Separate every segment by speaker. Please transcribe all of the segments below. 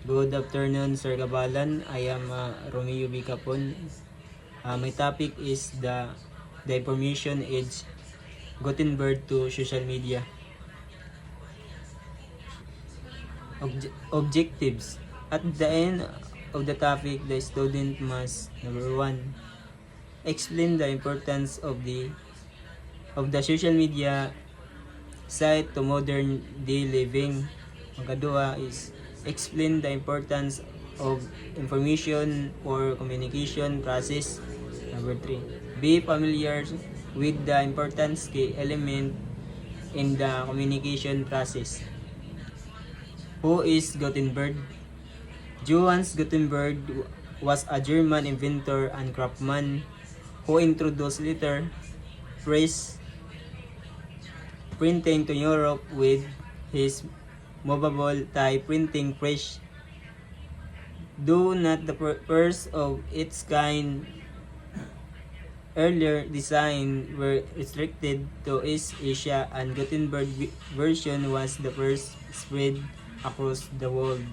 Speaker 1: Good afternoon, Sir Gabalan. I am Romeo B. Capon. My topic is the information age, Gutenberg to social media. Objectives. At the end of the topic, the student must, number 1, explain the importance of the social media site to modern day living. Ang kadua is explain the importance of information for communication process. Number 3, be familiar with the importance key element in the communication process. Who is Gutenberg? Johannes Gutenberg was a German inventor and craftsman who introduced letter press printing to Europe with his movable type printing press. Though not the first of its kind, earlier design were restricted to East Asia, and Gutenberg version was the first spread across the world.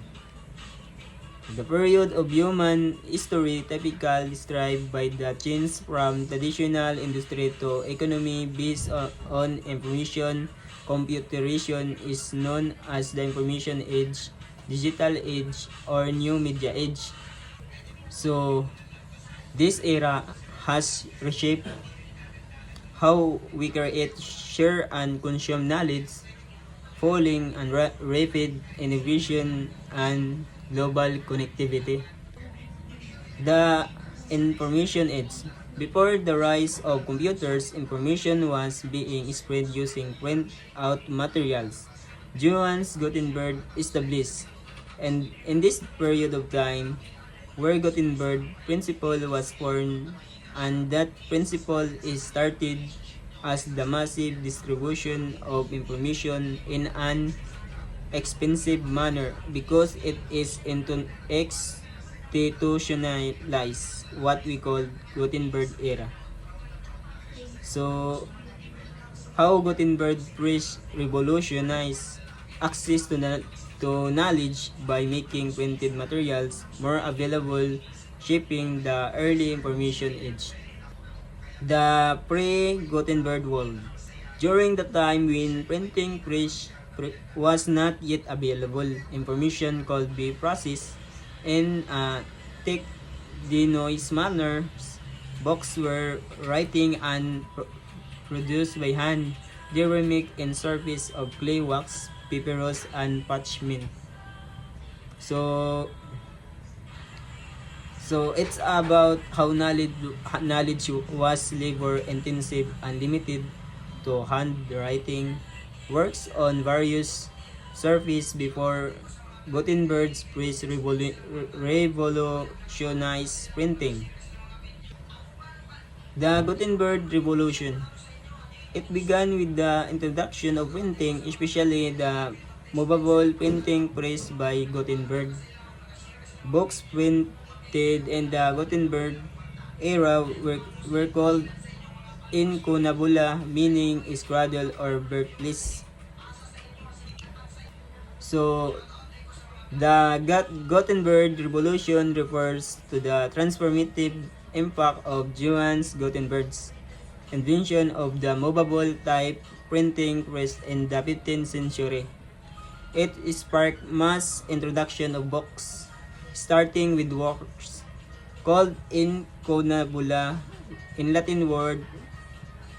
Speaker 1: The period of human history typically described by the change from traditional industry to economy based on information computation is known as the information age, digital age, or new media age. So, this era has reshaped how we create, share, and consume knowledge, following and rapid innovation and global connectivity. The information age. Before the rise of computers, information was being spread using print out materials. Johannes Gutenberg established, and in this period of time, where Gutenberg principle was formed, and that principle is started as the massive distribution of information in an expensive manner because it is institutionalized, what we call Gutenberg era. So, how Gutenberg revolutionized access to knowledge by making printed materials more available, shaping the early information age. The pre-Gutenberg world. During the time when printing press was not yet available, information could be processed in technological manners. Books were writing and produced by hand. They were made in surface of clay, wax, papyrus, and parchment. So it's about how knowledge was labor intensive and limited to handwriting works on various surfaces before Gutenberg's press revolutionized printing. The Gutenberg Revolution. It began with the introduction of printing, especially the movable printing press by Gutenberg. Books printed in the Gutenberg era were called incunabula, meaning is cradle or birthplace. So, the Gutenberg Revolution refers to the transformative impact of Johannes Gutenberg's invention of the movable type printing press in the 15th century. It sparked mass introduction of books, starting with works called incunabula, in Latin word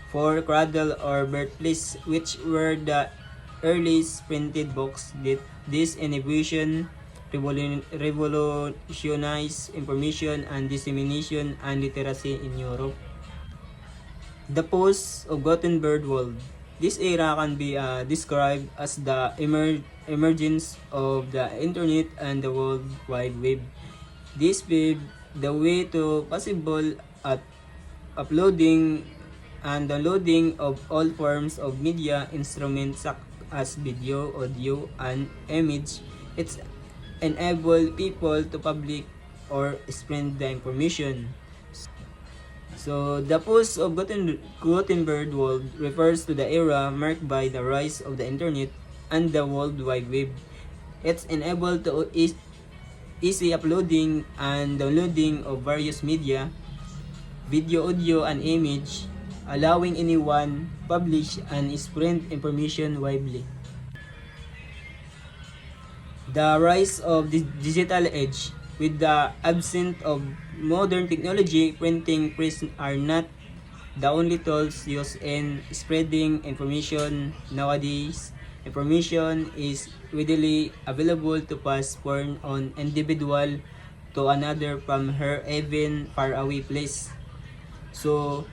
Speaker 1: for cradle or birthplace, which were the earliest printed books. This innovation revolutionized information and dissemination and literacy in Europe. The post of Gutenberg world. This era can be described as the emergence of the internet and the World Wide Web. This paved the way to possible at uploading and downloading of all forms of media instruments such as video, audio, and image. It's enable people to public or spread the information. So, the post of Gutenberg world refers to the era marked by the rise of the internet and the World Wide Web. It's enabled to easy uploading and downloading of various media, video, audio, and image, allowing anyone publish and spread information widely. The rise of the digital age. With the absence of modern technology, printing press are not the only tools used in spreading information nowadays. Information is readily available to pass from an individual to another from her even far away place. So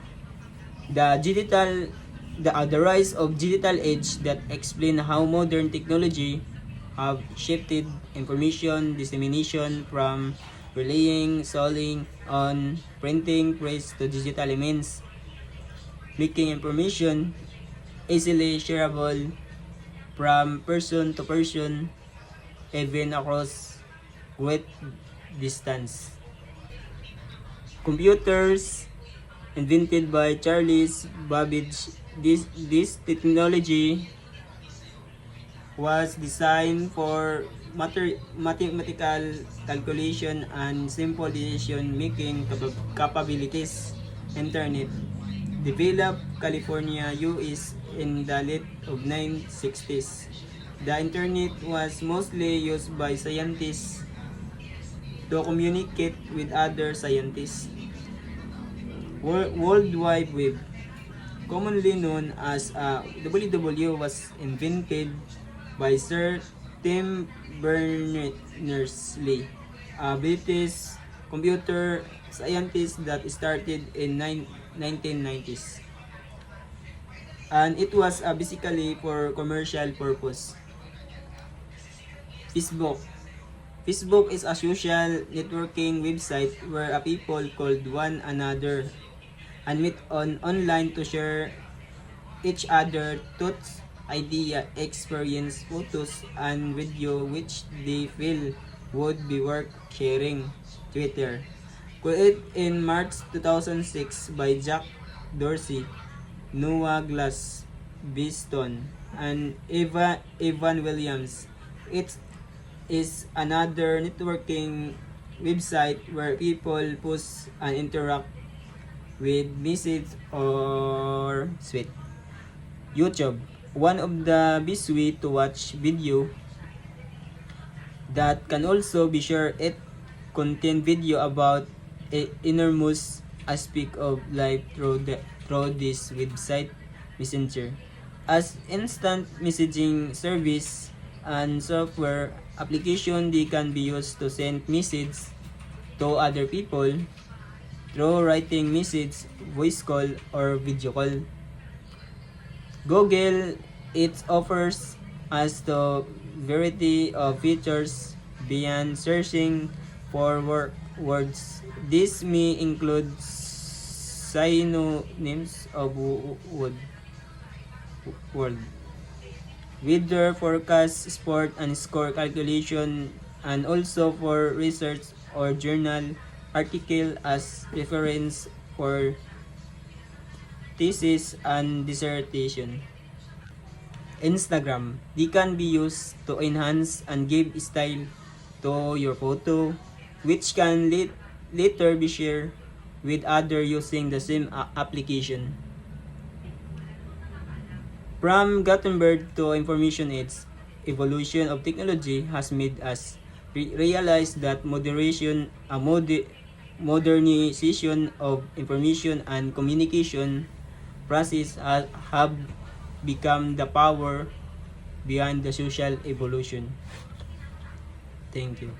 Speaker 1: the rise of digital age that explain how modern technology have shifted information dissemination from relying solely on printing press to digital means, making information easily shareable from person to person, even across great distance. Computers, invented by Charles Babbage, this technology was designed for mathematical calculation and simple decision-making capabilities. Internet, developed California, US in the late of 1960s. The internet was mostly used by scientists to communicate with other scientists. World Wide Web, commonly known as WW, was invented by Sir Tim Berners-Lee, a British computer scientist that started in 1990s. And it was basically for commercial purpose. Facebook. Facebook is a social networking website where people called one another and meet online to share each other thoughts, idea, experience, photos, and video which they feel would be worth sharing. Twitter, created in March 2006 by Jack Dorsey, Noah Glass, Biston, and Evan Williams. It is another networking website where people post and interact with message or tweet. YouTube, one of the best way to watch video that can also be shared. It contain video about a enormous aspect of life through this website. Messenger, as instant messaging service and software application, they can be used to send message to other people through writing message, voice call, or video call. Google, it offers us the variety of features beyond searching for words. This may include synonyms of word, weather forecast, sport and score calculation, and also for research or journal article as reference for thesis and dissertation. Instagram, they can be used to enhance and give style to your photo, which can later be shared with others using the same application. From Gutenberg to information age, evolution of technology has made us realize that modernization of information and communication process have become the power behind the social evolution. Thank you.